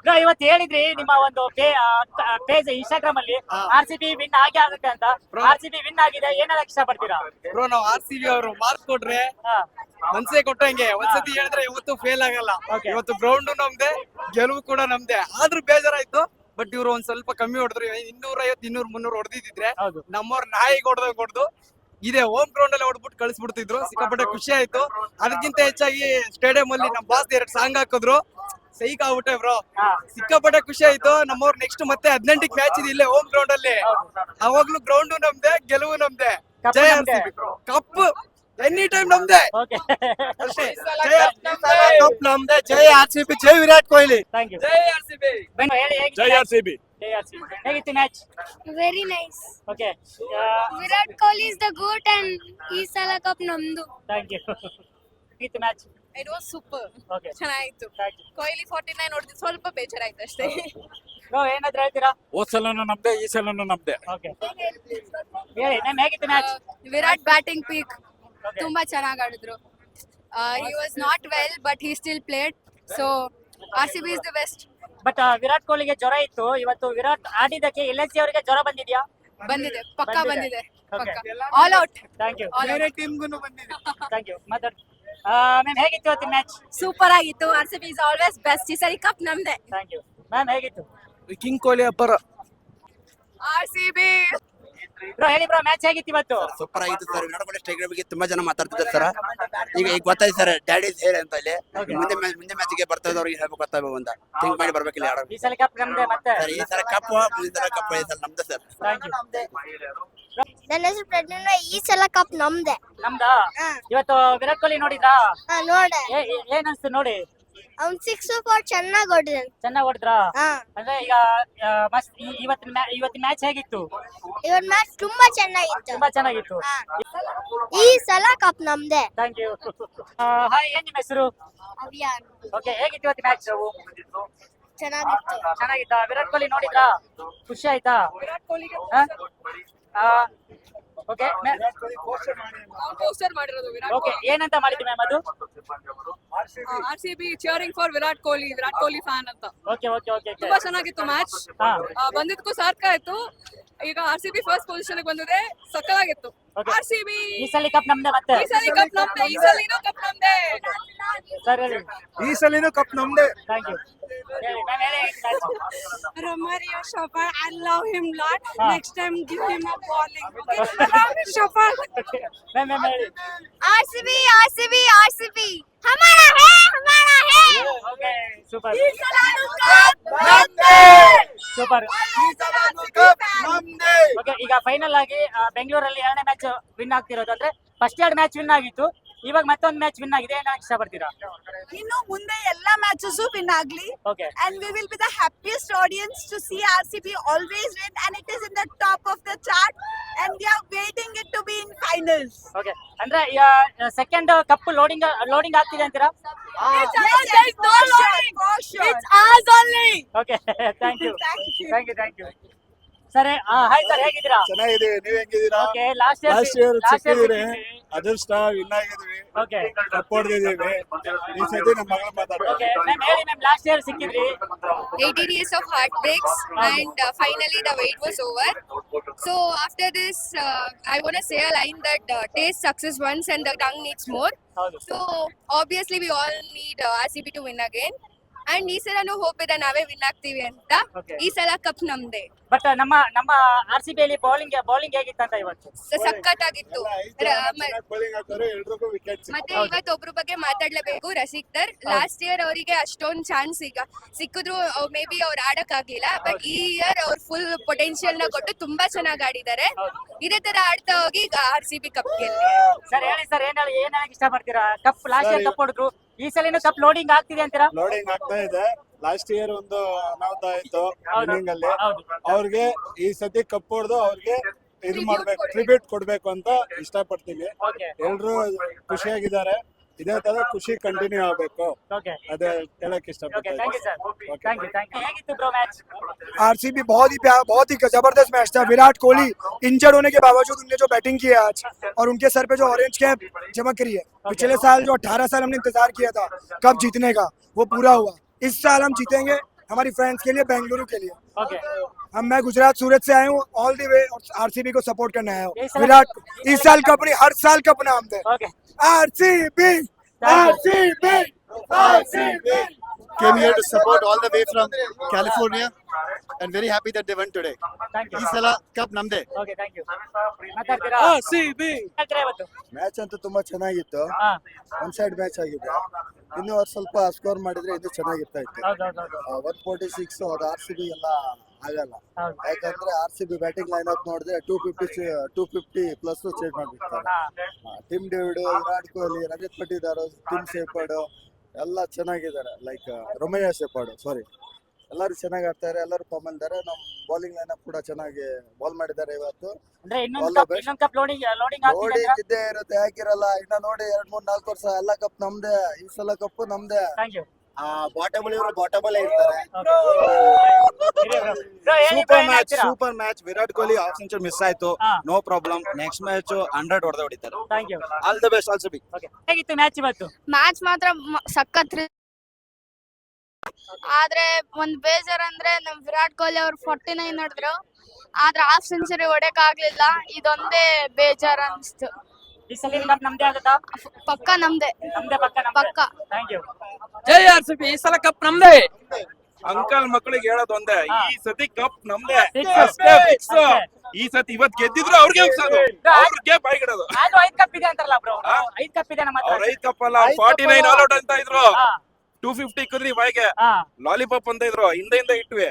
Bro ಇವತ್ತು ಹೇಳಿದ್ರಿ ನಿಮ್ಮ ಒಂದು ಪೇಜ್ ಇನ್ಸ್ಟಾಗ್ರಾಮ್ ಅಲ್ಲಿ RCB ವಿನ್ ಆಗೇ ಆಗುತ್ತೆ ಅಂತ. RCB ವಿನ್ ಆಗಿದೆ, ಏನ್ ಹೇಳಕ್ ಇಷ್ಟಪಡ್ತೀರಾ? ಬ್ರೋ ನಾವು RCB ಅವರು ಮಾರ್ಕ್ ಕೊಟ್ರೆ ಮನ್ಸೇ ಕೊಟ್ಟಂಗೆ ಒಂದ್ಸತಿ ಹೇಳಿದ್ರೆ ಇವತ್ತು ಫೇಲ್ ಆಗಲ್ಲ. ಇವತ್ತು ಗ್ರೌಂಡ್ ನಮ್ದೆ, ಗೆಲುವು ಕೂಡ ನಮ್ದೆ. ಆದ್ರೂ ಬೇಜಾರಾಯ್ತು. ಬಟ್ ಇವ್ರು ಒಂದ್ ಸ್ವಲ್ಪ ಕಮ್ಮಿ ಹೊಡೆದ್ರು. 250, 200, 300 ಹೊಡೆದಿದ್ರೆ ನಮ್ಮವ್ರ ನಾಯಿಗೆ ಹೊಡೆದು ಇದೇ ಹೋಮ್ ಗ್ರೌಂಡ್ ಅಲ್ಲಿ ಹೊಡ್ಬಿಟ್ಟು ಕಳಿಸ್ಬಿಡ್ತಿದ್ರು. ಸಿಕ್ಕಾಪಟ್ಟೆ ಖುಷಿ ಆಯ್ತು. ಅದಕ್ಕಿಂತ ಹೆಚ್ಚಾಗಿ ಸ್ಟೇಡಿಯಂ ಅಲ್ಲಿ ನಮ್ ಬಾಸ್ 2 ಸಾಂಗ್ ಹಾಕಿದ್ರು. ಸೈಕ್ ಆಗ್ಬಿಟ್ಟೆ ಬ್ರೋ, ಸಿಕ್ಕಾಪಟ್ಟೆ ಖುಷಿ ಆಯ್ತು. ನಮ್ಮವ್ರು ನೆಕ್ಸ್ಟ್ ಮತ್ತೆ 18ಕ್ಕೆ ಮ್ಯಾಚ್ ಇದೆ ಇಲ್ಲೇ ಹೋಮ್ ಗ್ರೌಂಡ್ ಅಲ್ಲಿ. ಅವಾಗ್ಲೂ ಗ್ರೌಂಡ್ ನಮ್ದೆ, ಗೆಲುವು ನಮ್ದೆ. ಜೈ RCB. ಕಪ್ ಎನಿ ಟೈಮ್ ನಮ್ದೆ ಅಷ್ಟೇ. ಕಪ್ ನಮ್ದೆ. ಜೈ RCB, ಜೈ ವಿರಾಟ್ ಕೊಹ್ಲಿ. Thank you. ಜೈ RCB. ಹೇಳಿ ಜೈ RCB. ಹೇಗಿತ್ತು match? Very nice. Okay, Virat Kohli is the GOAT and ಈ ಸಲ ಕಪ್ ನಮ್ದು. Thank you. ಹೇಗಿತ್ತು match? It was super. Okay, ಚೆನ್ನಾಗಿತ್ತು. ಕೊಹ್ಲಿ 49 ಹೊಡೆದು ಸ್ವಲ್ಪ ಬೇಜಾರಾಯ್ತು ಅಷ್ಟೇ. ಬ್ರೋ ಏನಾದ್ರು ಹೇಳ್ತೀರಾ? ಹೋದ್ ಸಲನು ನಮ್ದೆ, ಈ ಸಲನು ನಮ್ದೆ. ಓಕೆ, ಹೇಳಿ ಮ್ಯಾಮ್ ಹೇಗಿತ್ತು ಮ್ಯಾಚ್? ವಿರಾಟ್ ಬ್ಯಾಟಿಂಗ್ ಪೀಕ್ ತುಂಬಾ ಚೆನ್ನಾಗಿ ಆಡಿದ್ರು. He was not well but he still played. So RCB is the best. But Virat ಕೊಹ್ಲಿಗೆ ಜ್ವರ ಇತ್ತು. ಇವತ್ತು ವಿರಾಟ್ ಆಡಿದಕ್ಕೆ LHC ಅವರಿಗೆ ಜ್ವರ ಬಂದಿದ್ಯಾ? ಬಂದಿದೆ, ಪಕ್ಕಾ ಬಂದಿದೆ, Okay. All out. Thank you. ಬೇರೆ ಟೀಮ್ಗೂ ಬಂದಿದೆ. Thank you. ಮಾತಾಡಿ ಮ್ಯಾಮ್, ಹೇಗಿತ್ತು ಇವತ್ತಿನ ಮ್ಯಾಚ್? ಸೂಪರ್ ಆಗಿತ್ತು. RCB is always best. ಈ ಸರಿ ಕಪ್ ನಮ್ದೆ. Thank you. ಮ್ಯಾಮ್ ಹೇಗಿತ್ತು? ಕಿಂಗ್ ಕೊಹ್ಲಿ ಅಬ್ಬರ. RCB. ಬ್ರೋ ಹೇಳಿ ಬ್ರೋ, ಮ್ಯಾಚ್ ಹೇಗಿತ್ತು ಇವತ್ತು? ಸೂಪರ್ ಆಗಿತ್ತು ಸರ್. ವಿರಾಟ್ ಕೊಹ್ಲಿ ಸ್ಟ್ರೈಕರ್ ಬಗ್ಗೆ ತುಂಬಾ ಜನ ಮಾತಾಡ್ತಿದ್ದಾರೆ ಸರ್. ಈಗ ಗೊತ್ತಾಯ್ತು ಸರ್, ಡ್ಯಾಡಿ ಹೇಳಿ ಅಂತ ಇಲ್ಲಿ. ಮುಂದೆ ಮ್ಯಾಚ್ಗೆ ಬರ್ತಾ ಇದ್ದವ್ರಿಗೆ ಹೇಳ್ಬೇಕು ಗೊತ್ತಾಗಬೇಕು ಅಂತ ಥಿಂಕ್ ಮಾಡಿ ಬರ್ಬೇಕಿಲ್ಲ ಯಾರು. ಈ ಸಲ ಕಪ್ ನಮ್ದೆ ಮತ್ತೆ. ಸರ್ ಈ ಸಲ ಕಪ್, ಮುಂದಿನ ಸಲ ಕಪ್, ಈ ಸಲ ನಮ್ದೆ ಸರ್. Thank you. ನನ್ನ ಹೆಸರು ಪ್ರಜ್ಞಾ. ಈ ಸಲ ಕಪ್ ನಮ್ದೆ. ನಮ್ದಾ? ಇವತ್ತು ವಿರಾಟ್ ಕೊಹ್ಲಿ ನೋಡಿದ್ರಾ? ನೋಡ ಏನ್ ಅನ್ಸ್ತು ನೋಡಿ? ಅವ್ನ್ 6 ಚೆನ್ನಾಗಿ ಹೊಡಿದಾನೆ. ಚೆನ್ನಾಗ್ ಹೊಡೆದ್ರಾ? ಅಂದ್ರೆ ಈಗ ಇವತ್ತಿನ ಮ್ಯಾಚ್ ಹೇಗಿತ್ತು? ಇವನ್ ಮ್ಯಾಚ್ ತುಂಬಾ ಚೆನ್ನಾಗಿತ್ತು. ತುಂಬಾ ಚೆನ್ನಾಗಿತ್ತು. ಈ ಸಲ ಕಪ್ ನಮ್ದೆ. Thank you. ಹಾಯ್, ಏನ್ ನಿಮ್ಮ ಹೆಸರು? ಅಭಿಯಾನ್. ಓಕೆ, ಹೇಗಿತ್ತು ಇವತ್ತು ಮ್ಯಾಚ್? ಚೆನ್ನಾಗಿತ್ತು. ಚೆನ್ನಾಗಿತ್ತಾ? ವಿರಾಟ್ ಕೊಹ್ಲಿ ನೋಡಿದ್ರಾ? ಖುಷಿ ಆಯ್ತಾ? ವಿರಾಟ್ ಕೊಹ್ಲಿಗೆ ಓಕೆ, ಪೋಸ್ಟರ್ ಮಾಡಿರೋದು ವಿರಾಟ್ ಓಕೆ, ಏನಂತ ಮಾಡಿದ್ವಿ ಮ್ಯಾಮ್ ಅದು? RCB cheering for Virat Kohli, Virat Kohli fan ಅಂತ. Okay okay okay. ತುಂಬಾ ಚೆನ್ನಾಗಿತ್ತು ಮ್ಯಾಚ್. ಹಾ, ಬಂದಿದ್ದಕ್ಕೂ ಸಾಕಾಯ್ತು. ಈಗ RCB ಫಸ್ಟ್ ಪೊಸಿಷನ್ ಬಂದಿದೆ, ಸಕ್ಕತ್ತಾಗಿತ್ತು. Okay. RCB ಈ ಸಲ ಕಪ್ ನಮ್ದೆ ಮತ್ತೆ. ಈ ಸಲ ಕಪ್ ನಮ್ದೆ. ಈ ಸಲಿನೂ ಕಪ್ ನಮ್ದೆ. ಸರ್ ಹೇಳಿ. ಈ ಸಲಿನೂ ಕಪ್ ನಮ್ದೆ. Thank you. ಹೇಳಿ ಮ್ಯಾಮ್, ಹೇಳಿ Romario Shafar, I love him lot. Next time give him a bowling. Okay, Romario Shafar. Ma'am ಹೇಳಿ. RCB हमारा है. ಓಕೆ, ಸೂಪರ್ ಈ ಸಲ ಕಪ್ ನಮ್ದೆ. ಸೂಪರ್. ಕಪ್ ನಮ್ದೆ. ಓಕೆ, ಈಗ ಫೈನಲ್ ಆಗಿ ಬೆಂಗಳೂರಲ್ಲಿ 2ನೇ ಮ್ಯಾಚ್ ವಿನ್ ಆಗ್ತಿರೋದು. ಅಂದ್ರೆ ಫಸ್ಟ್ 2 ಮ್ಯಾಚ್ ವಿನ್ ಆಗಿತ್ತು, ಇವಾಗ ಮತ್ತೊಂದು ಮ್ಯಾಚ್ ವಿನ್ ಆಗಿದೆ. ಏನ್ ಹೇಳಕ್ ಇಷ್ಟಪಡ್ತೀರಾ? ಇನ್ನು ಮುಂದೆ ಎಲ್ಲಾ ಮ್ಯಾಚಸ್ ವಿನ್ ಆಗ್ಲಿ. Okay, And we will be the happiest audience to see RCB always win, and it is in the top of the chart, and we are waiting it to be in finals. Okay. ಅಂದ್ರೆ second cup loading ಆಗ್ತಿದೆ ಅಂತೀರಾ? Yes, there is no loading. It's ours only. Okay, thank you. Thank you. ಸರಿ, hi sir, ಹೇಗಿದ್ದೀರಾ? ಚೆನ್ನಾಗಿದ್ದೀವಿ, ನೀವ್ ಹೆಂಗಿದ್ದೀರಾ? Okay, last year ಸಿಕ್ಕಿದ್ದೀರಿ, ಅದೃಷ್ಟ ವಿನ್ ಆಗಿದ್ವಿ, ಓಕೆ ಕಪ್ ಹೊಡೆದಿದ್ದೀವಿ. ಈ ಸತಿ ನಮ್ಮ ಮಗಳು ಮಾತಾಡ್ತಾರೆ. ಓಕೆ ಮ್ಯಾಮ್, ಹೇಳಿ ಮ್ಯಾಮ್, ಲಾಸ್ಟ್ ಇಯರ್ ಸಿಕ್ಕಿದ್ರಿ. 18 years of heartbreaks, and finally the wait was over. So after this, I want to say a line that taste success once and the tongue needs more. ಹೌದು. So obviously we all need RCB to win again. And ಈ ಸಲನೂ hope ಇದೆ ನಾವೇ win ಆಗ್ತೀವಿ ಅಂತ. Okay. ಈ ಸಲ cup ನಮ್ದೆ. But ನಮ್ಮ RCB ಅಲ್ಲಿ ಬೌಲಿಂಗ್ ಹೇಗಿತ್ತಂತ ಇವತ್ತು? ಸಖತ್ತಾಗಿತ್ತು. ಬೌಲಿಂಗ್ ಹಾಕೋರು, ಎಲ್ರಿಗೂ ವಿಕೆಟ್ ಮತ್ತೆ ಇವತ್ತು ಒಬ್ರು ಬಗ್ಗೆ ಮಾತಾಡ್ಲೇಬೇಕು, ರಸಿಕ್ದರ್. ಲಾಸ್ಟ್ ಇಯರ್ ಅವರಿಗೆ ಅಷ್ಟೊಂದು ಚಾನ್ಸ್ ಸಿಕ್ಕಿದ್ರು, ಮೇ ಬಿ ಅವ್ರು ಆಡಕ್ ಆಗ್ಲಿಲ್ಲ. ಬಟ್ ಈ ಇಯರ್ ಅವ್ರು ಫುಲ್ ಪೊಟೆನ್ಶಿಯಲ್ ನ ಕೊಟ್ಟು ತುಂಬಾ ಚೆನ್ನಾಗಿ ಆಡಿದ್ದಾರೆ. ಇದೇ ತರ ಆಡ್ತಾ ಹೋಗಿ RCB ಕಪ್ ಗೆಲ್ಲಿ. ಸರ್ ಹೇಳಿ ಸರ್, ಏನ್ ಹೇಳಕ್ ಇಷ್ಟಪಡ್ತೀರಾ? ಕಪ್ ಲಾಸ್ಟ್ ಇಯರ್ ಕಪ್ ಹೊಡೆದ್ರು, ಈ ಸಲಿನೂ ಕಪ್ ಲೋಡಿಂಗ್ ಆಗ್ತಿದೆ ಅಂತೀರಾ? ಲೋಡಿಂಗ್ ಆಗ್ತಾ ಇದೆ. ಲಾಸ್ಟ್ ಇಯರ್ ಒಂದು ಅನಾಹುತ ಆಯ್ತು ಹೌದು. ವಿನ್ನಿಂಗ್ ಅಲ್ಲಿ. ಹೌದು. ಅವ್ರಿಗೆ ಈ ಸತಿ ಕಪ್ ಹೊಡೆದು ಅವ್ರಿಗೆ ಇದು ಮಾಡ್ಬೇಕು, ಟ್ರಿಬ್ಯೂಟ್ ಕೊಡ್ಬೇಕು ಅಂತ ಇಷ್ಟಪಡ್ತೀವಿ. ಓಕೆ ಎಲ್ರು ಖುಷಿಯಾಗಿದ್ದಾರೆ. ಇದೇ ತರ ಖುಷಿ ಕಂಟಿನ್ಯೂ ಆಗ್ಬೇಕು, ಓಕೆ ಅದೇ ಹೇಳಕ್ ಓಕೆ. ಇಷ್ಟಪಡ್ತೀನಿ. Thank you sir. Thank you. ಹೇಗಿತ್ತು ಬ್ರೋ ಮ್ಯಾಚ್? आरसीबी बहुत ही जबरदस्त मैच था। विराट कोहली इंजर्ड होने के बावजूद उनने जो बैटिंग की है आज, और उनके सर पे जो ऑरेंज कैप चमक रही है, पिछले साल जो 18 साल हमने इंतजार किया था कप जीतने का, वो पूरा हुआ। इस साल हम जीतेंगे, हमारी फ्रेंड्स के लिए, बेंगलुरु के लिए। ओके अब मैं गुजरात सूरत से आया हूँ, ऑल दी वे आरसीबी को सपोर्ट करने आया इस हूँ। साल- विराट इस साल कप नहीं, हर साल कप नाम दे। Okay RCB RCB RCB. Came here to support all the way from California and very happy that they won today. Thank you ಈ ಸಲ ಕಪ್ ನಮ್ದೇ. ಓಕೆ ಥ್ಯಾಂಕ್ ಯು ಮಾತಾಡ್ತೀರಾ ಹೇಳ್ತೀರಾ ಇವತ್ತು ಮ್ಯಾಚ್ ಅಂತೂ ತುಂಬಾ ಚೆನ್ನಾಗಿತ್ತು. ಹಾ ಒನ್ ಸೈಡ್ ಮ್ಯಾಚ್ ಆಗಿದೆ. ಇನ್ನು ಅವ್ರು ಸ್ವಲ್ಪ ಸ್ಕೋರ್ ಮಾಡಿದ್ರೆ ಇದು ಚೆನ್ನಾಗಿರ್ತಾ ಇತ್ತು. ಹೌದು ಹೌದು ಹೌದು 146 ಅದು RCB ಎಲ್ಲ ಆಗಲ್ಲ. ಹೌದು ಯಾಕಂದ್ರೆ RCB ಬ್ಯಾಟಿಂಗ್ ಲೈನ್ ಅಪ್ ನೋಡಿದ್ರೆ 250 ಪ್ಲಸ್ ಚೇಂಜ್ ಮಾಡ್ಬಿಡ್ತಾರೆ. Tim David, Virat Kohli, Rajat Patidar, Tim Shepherd ಎಲ್ಲ ಚೆನ್ನಾಗಿದ್ದಾರೆ. ಲೈಕ್ ರೊಮೇನಿಯಾ ಶೇಪರ್ಡ್, ಸಾರಿ, ಎಲ್ಲರೂ ಚೆನ್ನಾಗಿ ಆಡ್ತಾರೆ, ಎಲ್ಲರೂ ಫಾರ್ಮ್ ಇದ್ದಾರೆ. ನಮ್ಮ ಬೌಲಿಂಗ್ ಲೈನ್ ಅಪ್ ಕೂಡ ಚೆನ್ನಾಗಿ ಬಾಲ್ ಮಾಡಿದ್ದಾರೆ ಇವತ್ತು. ಅಂದ್ರೆ All ಇನ್ನೊಂದು the ಕಪ್ best. ಇನ್ನೊಂದು ಕಪ್ ಲೋಡಿಂಗ್ ಆಗ್ತಿದೆ ಲೋಡಿಂಗ್ ಇದ್ದೇ ಇರುತ್ತೆ, ಯಾಕಿರಲ್ಲ. ಇನ್ನ ನೋಡಿ 2-3-4 ವರ್ಷ ಎಲ್ಲ ಕಪ್ ನಮ್ದೇ. ಈ ಸಲ ಕಪ್ ನಮ್ದೇ. ಥ್ಯಾಂಕ್ ಯು ಬಾಟಬಲ್ ಇವರು ಬಾಟಬಲ್ ಇರ್ತಾರೆ. Super match. Virat Kohli half century miss ಆಯ್ತು, ಹಾ. No problem. ನೆಕ್ಸ್ಟ್ ಮ್ಯಾಚ್ 100 ಹೊಡೆದ ಹೊಡಿತಾರೆ. Thank you all the best also be. Okay ಹೇಗಿತ್ತು ಮ್ಯಾಚ್ ಇವತ್ತು ಮ್ಯಾಚ್ ಮಾತ್ರ ಸಖತ್ ಆದ್ರೆ ಒಂದ್ ಬೇಜಾರ್ ಅಂದ್ರೆ ನಮ್ ವಿರಾಟ್ ಕೊಹ್ಲಿ ಅವ್ರು 49 ನೋಡಿದ್ರು, ಆದ್ರೆ ಹಾಫ್ ಸೆಂಚುರಿ ಹೊಡೆಕ್ ಆಗ್ಲಿಲ್ಲ. ಇದೊಂದೇ ಬೇಜಾರ್ ಅನ್ಸ್ತು. ಈ ಸಲ ಕಪ್ ನಮ್ದೇ ಆಗುತ್ತಾ ಪಕ್ಕ ನಮ್ದೆ. ನಮ್ದೇ ಪಕ್ಕ ಪಕ್ಕ. ಥ್ಯಾಂಕ್ ಯು ಜೈ RCB, ಈ ಸಲ ಕಪ್ ನಮ್ದೇ. ಅಂಕಲ್ ಮಕ್ಕಳಿಗೆ ಹೇಳೋದು ಒಂದೇ, ಹಾ. ಈ ಸತಿ ಕಪ್ ನಮ್ದೇ. Fix. ಅಷ್ಟೇ fix. ಅಷ್ಟೇ. ಈ ಸತಿ ಇವತ್ ಗೆದ್ದಿದ್ರು ಅವ್ರಿಗೆ ಉಗ್ಸೋದು, ಅವ್ರಿಗೆ ಬಾಯ್ಗಿಡೋದು. ಅದು 5 ಕಪ್ ಇದೆ ಅಂತಾರಲ್ಲ ಬ್ರೋ. 5 ಕಪ್ ಇದೆ ನಮ್ಮ ಹತ್ರ. ಅವ್ರ 5 ಕಪ್ ಅಲ್ಲ, 49 ಆಲ್ ಔಟ್ ಅಂತ ಇದ್ರು. ಹಾ 250 ಇಕ್ಕದ್ರಿ ಬಾಯ್ಗೆ, ಹಾ ಲಾಲಿಪಾಪ್ ಅಂತ ಇದ್ರು, ಹಿಂದೆ ಇಟ್ವಿ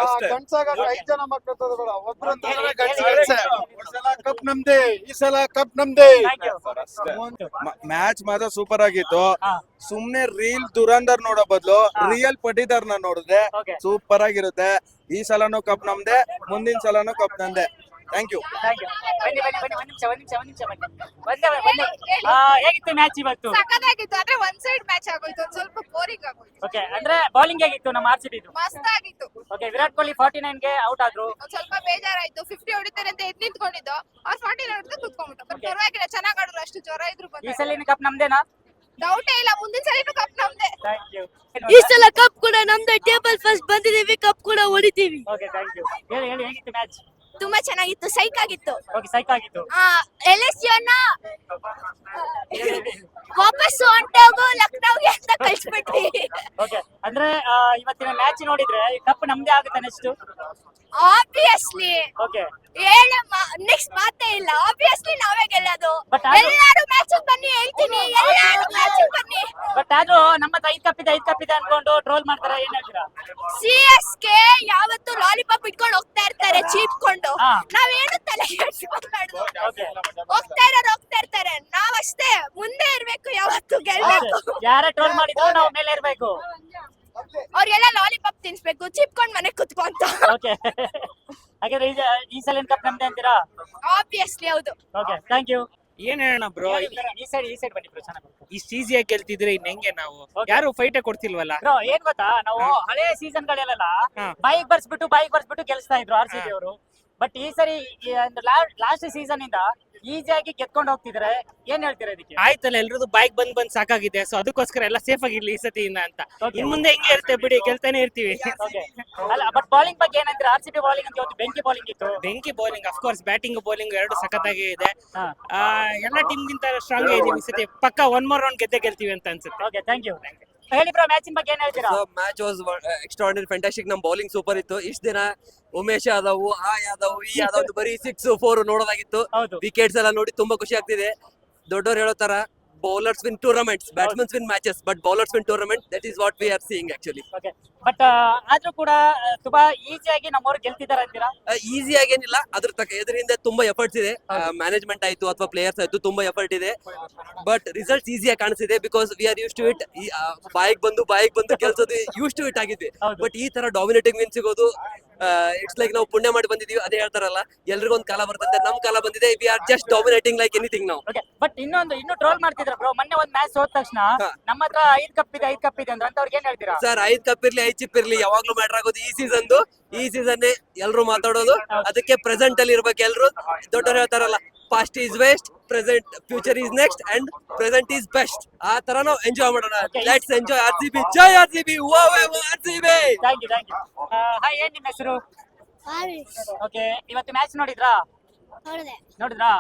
ಅಷ್ಟೇ. ಗಂಡ್ಸಾಗಕ್ಕೆ 5 ಜನ ಮಕ್ಕಳು ಬೇಡ, ಒಬ್ರು ಅಂತಂದ್ರೆ ಹೇಳಿ, ಗಂಡ್ಸ ಹೇಳಿ, ಗಂಡ್ಸೆ. ಹೇಳಿ. ಈ ಸಲ ಕಪ್ ನಮ್ದೇ, ಈ ಸಲ ಕಪ್ ನಮ್ದೇ. ಥ್ಯಾಂಕ್ ಯು ಅಷ್ಟೇ. ಮ್ಯಾಚ್ ಮಾತ್ರ ಸೂಪರ್ ಆಗಿತ್ತು. ಹಾ ಸುಮ್ನೆ ರೀಲ್ ದುರಂದರ್ ನೋಡೋ ಬದಲು ರಿಯಲ್ ಪಟಿದಾರ್ ನ ನೋಡಿದ್ರೆ ಓಕೆ ಸೂಪರ್ ಆಗಿರುತ್ತೆ. ಈ ಸಲನು ಕಪ್ ನಮ್ದೇ, ಮುಂದಿನ ಸಲನು ಕಪ್ ನಮ್ದೇ. Thank you. ಥ್ಯಾಂಕ್ ಯು ಬನ್ನಿ ಬನ್ನಿ ಬನ್ನಿ ಒಂದ್ ನಿಮಿಷ ಬನ್ನಿ. ಬಂದೆ ಹೇಗಿತ್ತು ಮ್ಯಾಚ್ ಇವತ್ತು ಸಖತ್ತಾಗಿತ್ತು, ಆದ್ರೆ ಒನ್ ಸೈಡ್ ಮ್ಯಾಚ್ ಆಗೋಯ್ತು, ಒಂದ್ ಸ್ವಲ್ಪ ಬೋರಿಂಗ್ ಆಗೋಯ್ತು. ಓಕೆ ಅಂದ್ರೆ ಬೌಲಿಂಗ್ ಹೇಗಿತ್ತು ನಮ್ಮ RCB ಇದು ಮಸ್ತ್ ಆಗಿತ್ತು. ಓಕೆ ವಿರಾಟ್ ಕೊಹ್ಲಿ 49 ಗೆ ಔಟ್ ಆದ್ರು. ಒಂದ್ ಸ್ವಲ್ಪ ಬೇಜಾರಾಯ್ತು. 50 ಹೊಡಿತಾರೆ ಅಂತ ಎದ್ ನಿಂತ್ಕೊಂಡಿದ್ದು, ಅವ್ರು 49 ಹೊಡೆದು ಕುತ್ಕೊಂಡ್ಬಿಟ್ಟು. ಬಟ್ ಪರವಾಗಿಲ್ಲ, ಚೆನ್ನಾಗ್ ಆಡಿದ್ರು. ಅಷ್ಟು ಜ್ವರ ಇದ್ರು ಈ ಬಂದ್ರೆ ಸಲ ಕಪ್ ನಮ್ದೇನಾ ಡೌಟೇ ಇಲ್ಲ. ಮುಂದಿನ ಸಲ ಕಪ್ ನಮ್ದೆ. ಥ್ಯಾಂಕ್ ಯು ಈ ಸಲ ಕಪ್ ಕೂಡ ನಮ್ದೆ. ಟೇಬಲ್ ಫಸ್ಟ್ ಬಂದಿದೀವಿ, ಕಪ್ ಕೂಡ ಹೊಡಿತೀವಿ. ಓಕೆ ಥ್ಯಾಂಕ್ ಯು ಹೇಳಿ ಹೇಗಿತ್ತು ಮ್ಯಾಚ್ ತುಂಬಾ ಚೆನ್ನಾಗಿತ್ತು, ಸೈಕ್ ಆಗಿತ್ತು. ಓಕೆ ಸೈಕ್ ಆಗಿತ್ತು LSU ಅನ್ನ ವಾಪಸ್ ಹೊಂಟೋಗು ಲಕ್ನೋಗೆ ಅಂತ ಕಳ್ಸ್ಬಿಟ್ವಿ. ಓಕೆ ಅಂದ್ರೆ ಇವತ್ತಿನ ಮ್ಯಾಚ್ ನೋಡಿದ್ರೆ ಕಪ್ ನಮ್ದೇ ಆಗುತ್ತೆ ನೆಕ್ಸ್ಟ್ ಆಬ್ವಿಯಸ್ಲಿ ಓಕೆ ನೆಕ್ಸ್ಟ್ ಮಾತೇ ಇಲ್ಲ. ಆಬ್ವಿಯಸ್ಲಿ ನಾವೇ ಗೆಲ್ಲೋದು. But ಅದು- ಎಲ್ಲಾರು ಮ್ಯಾಚ್ ಬನ್ನಿ ಹೇಳ್ತೀನಿ, ಎಲ್ಲಾರು ಮ್ಯಾಚ್ ಬನ್ನಿ. ಬಟ್ ಅದು ನಮ್ಮ ಹತ್ರ 5 ಕಪ್ ಇದೆ ಅನ್ಕೊಂಡು ಟ್ರೋಲ್ ಮಾಡ್ತಾರೆ, ಏನ್ ಹೇಳ್ತೀರಾ CSK ಯಾವತ್ತು ಲಾಲಿಪಾಪ್ ಇಟ್ಕೊಂಡು ಹೋಗ್ತಾ ಇರ್ತಾರೆ ಚೀಪ್ಕೊಂಡು. ಹಾ. ನಾವೇನು ತಲೆ ಕೆಡ್ಸ್ಕೊಬಾರ್ದು. ಓಕೆ ಹೋಗ್ತಾ ಇರ್ತಾರೆ, ನಾವಷ್ಟೇ ಮುಂದೆ ಇರ್ಬೇಕು, ಯಾವತ್ತು ಗೆಲ್ಬೇಕು. ಯಾರೇ ಟ್ರೋಲ್ ಮಾಡಿದ್ರು ನಾವು ಮೇಲೆ ಇರ್ಬೇಕು. ಅವ್ರಿಗೆಲ್ಲ ಲಾಲಿಪಾಪ್ ತಿನ್ಸ್ಬೇಕು, ಚಿಪ್ಕೊಂಡ್ ಮನೆ ಕುತ್ಕೊಂತ. ಓಕೆ ಹಾಗಾದ್ರೆ ಈ ಸಲ ಕಪ್ ನಮ್ದೇ ಅಂತೀರಾ ಆಬ್ವಿಯಸ್ಲಿ ಹೌದು. ಓಕೆ ಥ್ಯಾಂಕ್ ಯು ಏನ್ ಹೇಳೋಣ ಬ್ರೋ, ಈ ಸೈಡ್ ಬನ್ನಿ ಬ್ರೋ, ಚೆನ್ನಾಗಿ ಇಷ್ಟು ಈಸಿಯಾಗಿ ಗೆಲ್ತಿದ್ರೆ ಇನ್ ಹೆಂಗೆ ನಾವು? Okay. ಯಾರು ಫೈಟೇ ಕೊಡ್ತಿಲ್ವಲ್ಲ. ಬ್ರೋ ಏನ್ ಗೊತ್ತಾ, ನಾವು ಹಳೆ ಸೀಸನ್ ಗಳಲ್ಲೆಲ್ಲ ಹಾ. ಬಾಯಿಗೆ ಬರ್ಸ್ಬಿಟ್ಟು ಗೆಲ್ಸ್ತಾ ಇದ್ರು RCB ಅವರು. ಬಟ್ ಈ ಸರಿ ಲಾಸ್ಟ್ ಸೀಸನ್ ಇಂದ ಈಸಿಯಾಗಿ ಗೆದ್ಕೊಂಡು ಹೋಗ್ತಿದ್ರೆ, ಏನ್ ಹೇಳ್ತೀರಾ ಇದಕ್ಕೆ ಆಯ್ತಲ್ಲ, ಎಲ್ರದ್ದು ಬೈಕ್ ಬಂದ್ ಸಾಕಾಗಿದೆ. ಸೊ ಅದಕ್ಕೋಸ್ಕರ ಎಲ್ಲ ಸೇಫ್ ಆಗಿರ್ಲಿ ಈ ಸತಿಯಿಂದ ಅಂತ. Okay. ಇನ್ ಮುಂದೆ ಹೆಂಗೆ ಇರುತ್ತೆ ಬಿಡಿ, ಗೆಲ್ತಾನೆ ಇರ್ತೀವಿ. ಓಕೆ ಅಲ್ಲ ಬಟ್ ಬೌಲಿಂಗ್ ಬಗ್ಗೆ ಏನಂತೀರಾ? RCB ಬೌಲಿಂಗ್ ಅಂತ ಇವತ್ತು ಬೆಂಕಿ ಬೌಲಿಂಗ್ ಇತ್ತು. ಬೆಂಕಿ ಬೌಲಿಂಗ್, ಅಫ್ಕೋರ್ಸ್ ಬ್ಯಾಟಿಂಗ್ ಬೌಲಿಂಗ್ ಎರಡು ಸಖತ್ತಾಗಿ ಇದೆ. ಹಾ ಎಲ್ಲ ಟೀಮ್ ಗಿಂತ ಸ್ಟ್ರಾಂಗ್ ಇದೀವಿ ಈ ಸತಿ. ಪಕ್ಕ 1 more round ಗೆಲ್ತೀವಿ ಅಂತ ಅನ್ಸುತ್ತೆ. ಓಕೆ ಥ್ಯಾಂಕ್ ಯು ಹೇಳಿ ಬ್ರೋ, ಮ್ಯಾಚಿನ ಬಗ್ಗೆ ಏನ್ ಹೇಳ್ತೀರಾ? Match was extraordinary, fantastic. ನಮ್ ಬೌಲಿಂಗ್ ಸೂಪರ್ ಇತ್ತು. ಇಷ್ಟ ದಿನ ಉಮೇಶ್ ಯಾದವ್, ಈ ಯಾದವ್ ಬರೀ 6-4 ನೋಡೋದಾಗಿತ್ತು. ಹೌದು ವಿಕೆಟ್ಸ್ ಎಲ್ಲ ನೋಡಿ ತುಂಬಾ ಖುಷಿ ಆಗ್ತಿದೆ. ದೊಡ್ಡವ್ರು ಹೇಳೋ ತರ bowlers win tournaments, batsmen win matches, but bowlers win tournament. That is what we are seeing actually. Okay but ಆದ್ರೂ ಕೂಡ ತುಂಬಾ ಈಸಿಯಾಗಿ ನಮ್ಮವ್ರು ಗೆಲ್ತಿದ್ದಾರೆ ಅಂತೀರಾ? ಈಸಿ ಆಗೇನಿಲ್ಲ, ಅದ್ರ ಎದುರಿಂದ ತುಂಬಾ ಎಫರ್ಟ್ಸ್ ಇದೆ. ಮ್ಯಾನೇಜ್ಮೆಂಟ್ ಆಯ್ತು ಅಥವಾ ಪ್ಲೇಯರ್ಸ್ ಆಯ್ತು, ತುಂಬಾ ಎಫರ್ಟ್ ಇದೆ. ಬಟ್ ರಿಸಲ್ಟ್ಸ್ ಈಸಿಯಾಗಿ ಕಾಣಿಸ್ತಿದೆ, because we are used to it. ಬಾಯಿಗೆ ಬಂದು ಕೆಲಸದು ಯೂಸ್ ಟು ಇಟ್ ಆಗಿದ್ವಿ. ಹೌದು. ಬಟ್ ಈ ತರ ಡಾಮಿನೇಟಿಂಗ್ ವಿನ್ ಸಿಗೋದು, ಇಟ್ಸ್ ಲೈಕ್ ನಾವು ಪುಣ್ಯ ಮಾಡಿ ಬಂದಿದೀವಿ. ಅದೇ ಹೇಳ್ತಾರಲ್ಲ, ಎಲ್ರಿಗೂ ಒಂದು ಕಾಲ ಬರ್ತದೆ. ನಮ್ ಕಾಲ ಬಂದಿದೆ. We are just dominating like anything ನಾವು. ಓಕೆ ಬಟ್ ಇನ್ನೂ ಟ್ರೋಲ್ ಮಾಡ್ತಿದ್ರ ಬ್ರೋ. ಮೊನ್ನೆ ಒಂದ್ ಮ್ಯಾಚ್ ಹೋದ ತಕ್ಷಣ ಹಾ. ನಮ್ಮ ಹತ್ರ 5 ಕಪ್ ಇದೆ ಅಂದ್ರೆ ಅಂತ ಅವ್ರಿಗೆ ಏನ್ ಹೇಳ್ತೀರಾ? ಸರ್, 5 ಕಪ್ ಇರ್ಲಿ 5 ಚಿಪ್ ಇರ್ಲಿ, ಯಾವಾಗ್ಲೂ ಮ್ಯಾಟರ್ ಆಗೋದು ಈ ಸೀಸನ್ ಎಲ್ರು ಮಾತಾಡೋದು. ಅದಕ್ಕೆ ಪ್ರೆಸೆಂಟ್ ಅಲ್ಲಿ ಇರ್ಬೇಕು ಎಲ್ರು. ದೊಡ್ಡವ್ರು ಹೇಳ್ತಾರಲ್ಲ, past is waste, present future is next and present is best. ಆ ತರ ನಾವು ಎಂಜಾಯ್ ಮಾಡೋಣ. Let's enjoy RCB. ಜೈ RCB. RCB. Thank you hi, ಏನ್ ನಿಮ್ಮ ಹೆಸರು? ಓಕೆ, ಇವತ್ತು ಮ್ಯಾಚ್ ನೋಡಿದ್ರಾ? ನೋಡಿದ್ರಾ?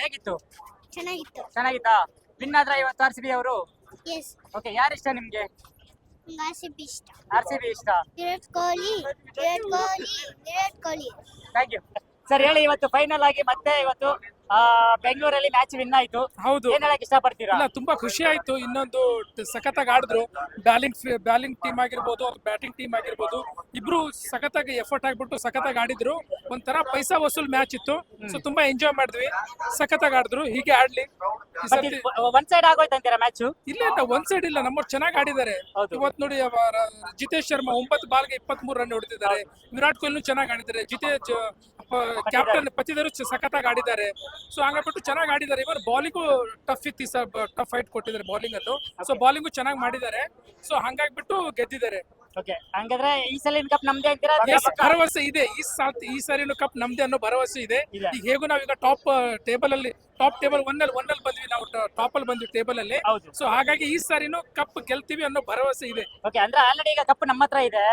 ಹೇಗಿತ್ತು? ಚೆನ್ನಾಗಿತ್ತಾ? ವಿನ್ ಆದ್ರ ಇವತ್ತು RCB ಅವರು? ಓಕೆ, ಯಾರು ಇಷ್ಟ ನಿಮ್ಗೆ? RCB ಇಷ್ಟ. Thank you sir. ಹೇಳಿ, ಇವತ್ತು ಫೈನಲ್ ಆಗಿ ಮತ್ತೆ ಇವತ್ತು ಬೆಂಗಳೂರಲ್ಲಿ ಮ್ಯಾಚ್ ವಿನ್ ಆಯ್ತು. ಹೌದು, ಏನ್ ಹೇಳಕ್ ಇಷ್ಟಪಡ್ತೀರಾ? ಇಲ್ಲ ತುಂಬಾ ಖುಷಿ ಆಯ್ತು. ಇನ್ನೊಂದು ಸಖತ್ತಾಗಿ ಆಡಿದ್ರು. ಬ್ಯಾಲಿಂಗ್ ಟೀಮ್ ಆಗಿರ್ಬೋದು, ಬ್ಯಾಟಿಂಗ್ ಟೀಮ್ ಆಗಿರ್ಬೋದು, ಇಬ್ರು ಸಖತ್ತಾಗಿ ಎಫರ್ಟ್ ಆಗ್ಬಿಟ್ಟು ಸಖತ್ತಾಗಿ ಆಡಿದ್ರು. ಒಂಥರ ಪೈಸಾ ವಸೂಲ್ ಮ್ಯಾಚ್ ಇತ್ತು. ಸೊ ತುಂಬಾ ಎಂಜಾಯ್ ಮಾಡಿದ್ವಿ. ಸಖತ್ತಾಗಿ ಆಡಿದ್ರು. ಹೀಗೆ ಆಡ್ಲಿ. ಒನ್ ಸೈಡ್ ಆಗೋಯ್ತು ಅಂತೀರಾ ಮ್ಯಾಚ್? ಇಲ್ಲ, ಒಂದ್ ಸೈಡ್ ಇಲ್ಲ, ನಮ್ಮವ್ರು ಚೆನ್ನಾಗಿ ಆಡಿದ್ದಾರೆ. ಇವತ್ತು ನೋಡಿ, ಜಿತೇಶ್ ಶರ್ಮಾ 9 ಬಾಲ್ಗೆ 23 ರನ್ ಹೊಡೆದಿದ್ದಾರೆ. ವಿರಾಟ್ ಕೊಹ್ಲಿ ಚೆನ್ನಾಗಿ ಆಡಿದ್ದಾರೆ. ಕ್ಯಾಪ್ಟನ್ ಪತಿದರು ಸಖತ್ತಾಗಿ ಆಡಿದ್ದಾರೆ. ಸೊ ಹಂಗಾಗ್ಬಿಟ್ಟು ಚೆನ್ನಾಗಿ ಆಡಿದ್ದಾರೆ. ಇವರು ಬಾಲಿಂಗು ಟಫ್ ಇತ್ತು, ಟಫ್ ಫೈಟ್ ಕೊಟ್ಟಿದ್ದಾರೆ ಬಾಲಿಂಗ್ ಅಲ್ಲೂ. ಸೊ ಬಾಲಿಂಗು ಚೆನ್ನಾಗಿ ಮಾಡಿದ್ದಾರೆ. ಸೊ ಹಂಗಾಗ್ಬಿಟ್ಟು ಗೆದ್ದಿದ್ದಾರೆ. ಓಕೆ, ಹಂಗಾದ್ರೆ ಈ ಸಲ ಕಪ್ ನಮ್ದೇ ಅಂತೀರಾ? ಭರವಸೆ ಇದೆ. ಈ ಸಾರಿನೂ ಕಪ್ ನಮ್ದೇ ಅನ್ನೋ ಭರವಸೆ ಇದೆ. ಈಗ ಹೇಗೂ ನಾವೀಗ ಟಾಪ್ ಟೇಬಲ್ ಒನ್ನಲ್ಲಿ ಬಂದ್ವಿ. ನಾವು ಟಾಪ್ ಅಲ್ಲಿ ಬಂದ್ವಿ ಟೇಬಲ್ ಅಲ್ಲಿ. ಸೊ ಹಾಗಾಗಿ ಈ ಸಾರಿನೂ ಕಪ್ ಗೆಲ್ತೀವಿ ಅನ್ನೋ ಭರವಸೆ ಇದೆ. ಓಕೆ, ಅಂದ್ರೆ ಆಲ್ರೆಡಿ ಈಗ ಕಪ್ ನಮ್ಮ ಹತ್ರ ಇದೆ.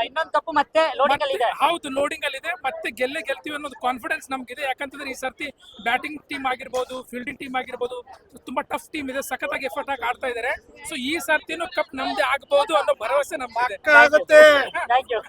ಇನ್ನೊಂದು ಕಪ್ ಮತ್ತೆ ಲೋಡಿಂಗ್ ಅಲ್ಲಿ ಇದೆ. ಹೌದು, ಲೋಡಿಂಗ್ ಅಲ್ಲಿ ಇದೆ. ಮತ್ತೆ ಗೆಲ್ತೀವಿ ಅನ್ನೋದು ಕಾನ್ಫಿಡೆನ್ಸ್ ನಮ್ಗಿದೆ. ಯಾಕಂತಂದ್ರೆ ಈ ಸರ್ತಿ ಬ್ಯಾಟಿಂಗ್ ಟೀಮ್ ಆಗಿರ್ಬೋದು, ಫೀಲ್ಡಿಂಗ್ ಟೀಮ್ ಆಗಿರ್ಬೋದು, ತುಂಬಾ ಟಫ್ ಟೀಮ್ ಇದೆ. ಸಖತ್ತಾಗಿ ಎಫರ್ಟ್ ಆಗಿ ಆಡ್ತಾ ಇದ್ದಾರೆ. ಸೊ ಈ ಸರ್ತಿನೂ ಕಪ್ ನಮ್ದೇ ಆಗಬಹುದು ಅನ್ನೋ ಭರವಸೆ ನಮ್ಗಿದೆ. Thank you.